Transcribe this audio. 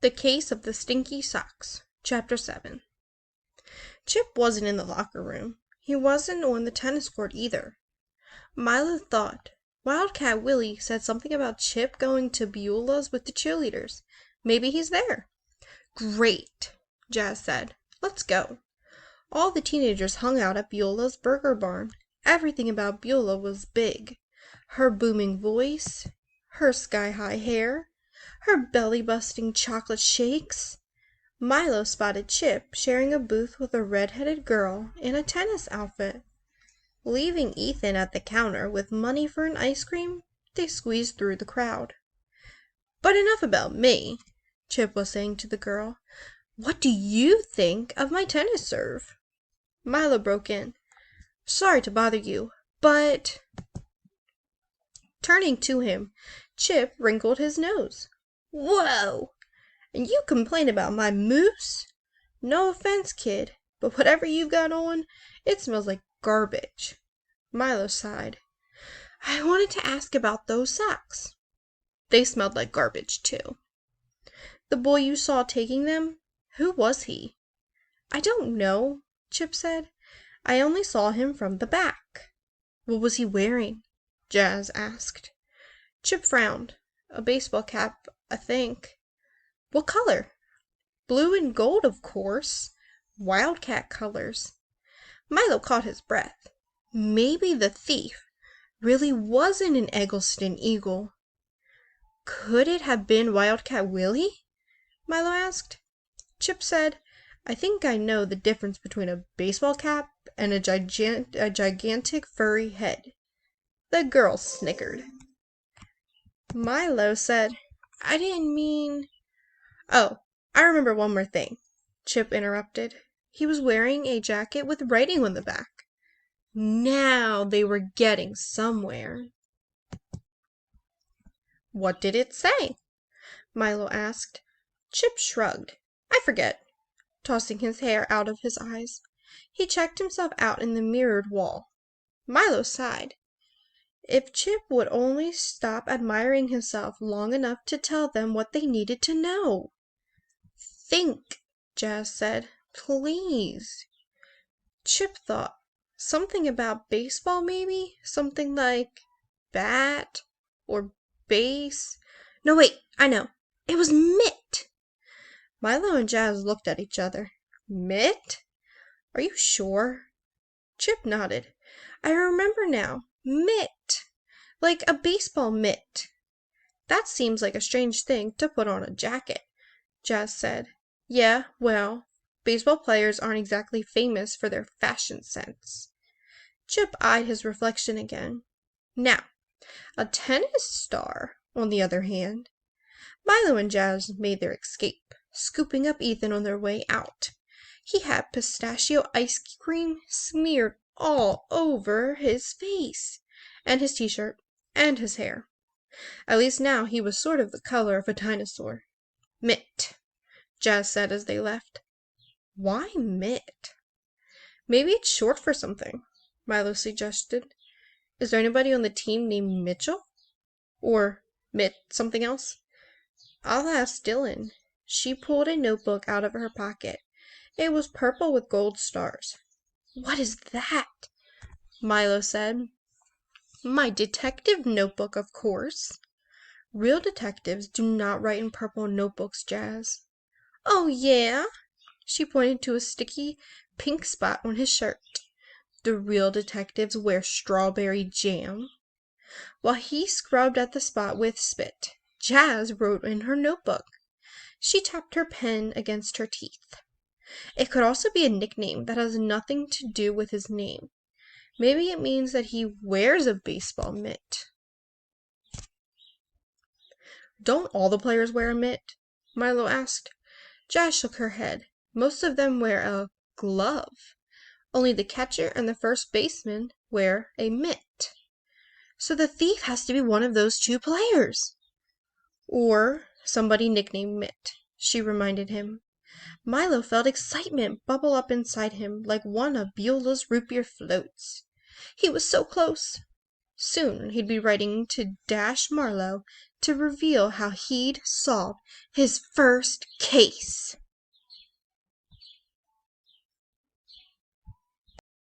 The Case of the Stinky Socks, Chapter 7. Chip wasn't in the locker room. He wasn't on the tennis court either. Milo thought. Wildcat Willie said something about Chip going to Beulah's with the cheerleaders. Maybe he's there. Great, Jazz said. Let's go. All the teenagers hung out at Beulah's burger barn. Everything about Beulah was big. Her booming voice, her sky-high hair, her belly-busting chocolate shakes. Milo spotted Chip sharing a booth with a red-headed girl in a tennis outfit. Leaving Ethan at the counter with money for an ice cream, they squeezed through the crowd. But enough about me, Chip was saying to the girl. What do you think of my tennis serve? Milo broke in. Sorry to bother you, but... Turning to him, Chip wrinkled his nose. Whoa! And you complain about my mousse? No offense, kid, but whatever you've got on, it smells like garbage. Milo sighed. I wanted to ask about those socks. They smelled like garbage, too. The boy you saw taking them? Who was he? I don't know, Chip said. I only saw him from the back. What was he wearing? Jazz asked. Chip frowned. A baseball cap, I think. What color? Blue and gold, of course. Wildcat colors. Milo caught his breath. Maybe the thief really wasn't an Eggleston Eagle. Could it have been Wildcat Willie? Milo asked. Chip said, I think I know the difference between a baseball cap and a gigantic furry head. The girl snickered. Milo said, I didn't mean... Oh, I remember one more thing, Chip interrupted. He was wearing a jacket with writing on the back. Now they were getting somewhere. What did it say? Milo asked. Chip shrugged. I forget, tossing his hair out of his eyes. He checked himself out in the mirrored wall. Milo sighed. If Chip would only stop admiring himself long enough to tell them what they needed to know. Think, Jazz said. Please. Chip thought. Something about baseball, maybe? Something like bat or base. No, wait, I know. It was mitt. Milo and Jazz looked at each other. Mitt? Are you sure? Chip nodded. I remember now. Mitt. Like a baseball mitt. That seems like a strange thing to put on a jacket, Jazz said. Yeah, well, baseball players aren't exactly famous for their fashion sense. Chip eyed his reflection again. Now, a tennis star, on the other hand. Milo and Jazz made their escape, scooping up Ethan on their way out. He had pistachio ice cream smeared all over his face, and his t-shirt, and his hair. At least now he was sort of the color of a dinosaur. Mitt, Jazz said as they left. Why Mitt? Maybe it's short for something, Milo suggested. Is there anybody on the team named Mitchell? Or Mitt something else? I'll ask Dylan. She pulled a notebook out of her pocket. It was purple with gold stars. What is that? Milo said. My detective notebook, of course. Real detectives do not write in purple notebooks, Jazz. Oh, yeah? She pointed to a sticky pink spot on his shirt. The real detectives wear strawberry jam. While he scrubbed at the spot with spit, Jazz wrote in her notebook. She tapped her pen against her teeth. It could also be a nickname that has nothing to do with his name. Maybe it means that he wears a baseball mitt. Don't all the players wear a mitt? Milo asked. Jazz shook her head. Most of them wear a glove. Only the catcher and the first baseman wear a mitt. So the thief has to be one of those two players. Or somebody nicknamed Mitt, she reminded him. Milo felt excitement bubble up inside him like one of Beulah's root beer floats. He was so close. Soon he'd be writing to Dash Marlowe, to reveal how he'd solved his first case.